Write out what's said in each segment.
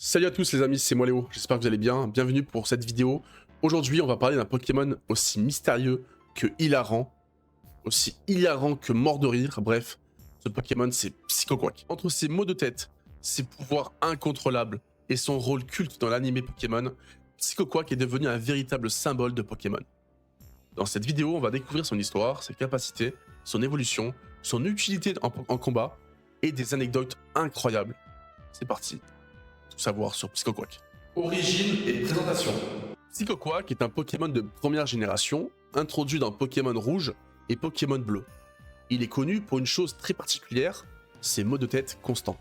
Salut à tous les amis, c'est moi Léo, j'espère que vous allez bien, bienvenue pour cette vidéo. Aujourd'hui on va parler d'un Pokémon aussi mystérieux que hilarant, aussi hilarant que mort de rire, bref, ce Pokémon c'est Psycho-Quack. Entre ses maux de tête, ses pouvoirs incontrôlables et son rôle culte dans l'anime Pokémon, Psycho-Quack est devenu un véritable symbole de Pokémon. Dans cette vidéo on va découvrir son histoire, ses capacités, son évolution, son utilité en combat et des anecdotes incroyables. C'est parti. Tout savoir sur Psycho-Quack. Origine et présentation. Psycho-Quack est un Pokémon de première génération, introduit dans Pokémon Rouge et Pokémon Bleu. Il est connu pour une chose très particulière, ses maux de tête constants.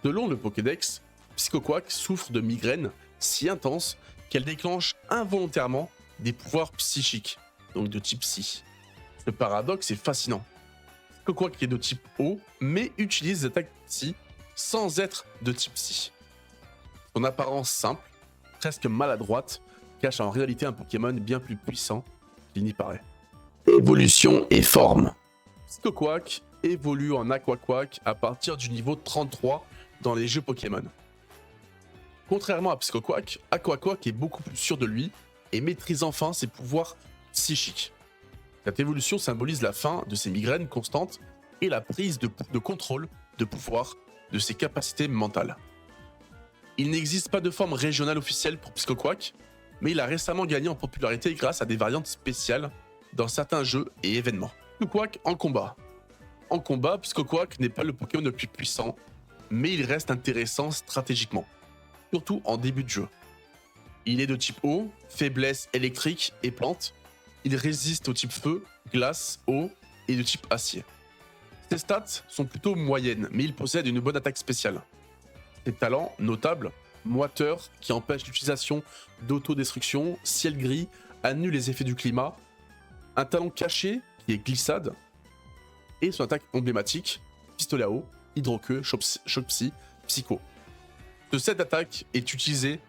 Selon le Pokédex, Psycho-Quack souffre de migraines si intenses qu'elle déclenche involontairement des pouvoirs psychiques, donc de type Psy. Ce paradoxe est fascinant. Psycho-Quack est de type Eau, mais utilise des attaques Psy sans être de type Psy. Son apparence simple, presque maladroite, cache en réalité un Pokémon bien plus puissant qu'il n'y paraît. Évolution et forme. Psycho-Quack évolue en Aqua-Quack à partir du niveau 33 dans les jeux Pokémon. Contrairement à Psycho-Quack, Aqua-Quack est beaucoup plus sûr de lui et maîtrise enfin ses pouvoirs psychiques. Cette évolution symbolise la fin de ses migraines constantes et la prise de contrôle de pouvoir de ses capacités mentales. Il n'existe pas de forme régionale officielle pour Psycho-Quack, mais il a récemment gagné en popularité grâce à des variantes spéciales dans certains jeux et événements. Psycho-Quack en combat. En combat, Psycho-Quack n'est pas le Pokémon le plus puissant, mais il reste intéressant stratégiquement, surtout en début de jeu. Il est de type eau, faiblesse électrique et plante. Il résiste au type feu, glace, eau et de type acier. Ses stats sont plutôt moyennes, mais il possède une bonne attaque spéciale. Ses talents notables, moiteur qui empêche l'utilisation d'autodestruction, ciel gris, annule les effets du climat, un talent caché qui est glissade, et son attaque emblématique, pistolet à eau, hydroqueue, choc psy, psycho. Ce set d'attaque est utilisé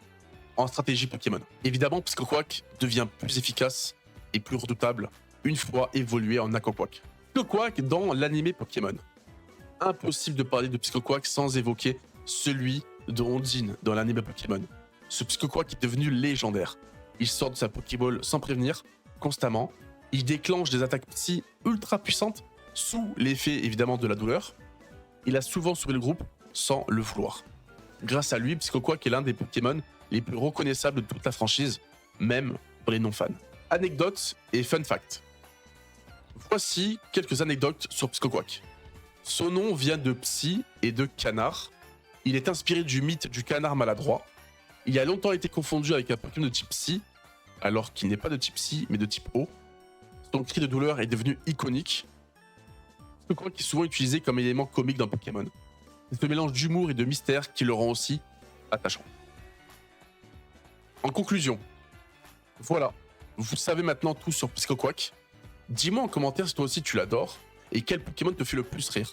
en stratégie Pokémon. Évidemment, Psycho-Quack devient plus efficace et plus redoutable une fois évolué en Aqua-Quack. Psycho-Quack dans l'anime Pokémon. Impossible de parler de Psycho-Quack sans évoquer celui de Ondine dans l'anime Pokémon. Ce Psycho-Quack est devenu légendaire. Il sort de sa Pokéball sans prévenir, constamment. Il déclenche des attaques psy ultra puissantes, sous l'effet évidemment de la douleur. Il a souvent sauvé le groupe sans le vouloir. Grâce à lui, Psycho-Quack est l'un des Pokémon les plus reconnaissables de toute la franchise, même pour les non-fans. Anecdotes et fun facts. Voici quelques anecdotes sur Psycho-Quack. Son nom vient de Psy et de canard. Il est inspiré du mythe du canard maladroit. Il a longtemps été confondu avec un Pokémon de type Psy, alors qu'il n'est pas de type Psy, mais de type Eau. Son cri de douleur est devenu iconique. Psycho-Quack est souvent utilisé comme élément comique dans Pokémon. C'est ce mélange d'humour et de mystère qui le rend aussi attachant. En conclusion, voilà, vous savez maintenant tout sur Psycho-Quack. Dis-moi en commentaire si toi aussi tu l'adores et quel Pokémon te fait le plus rire.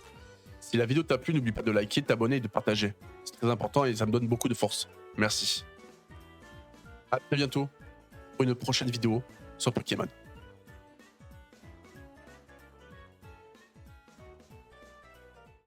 Si la vidéo t'a plu, n'oublie pas de liker, de t'abonner et de partager. C'est très important et ça me donne beaucoup de force. Merci. À très bientôt pour une prochaine vidéo sur Pokémon.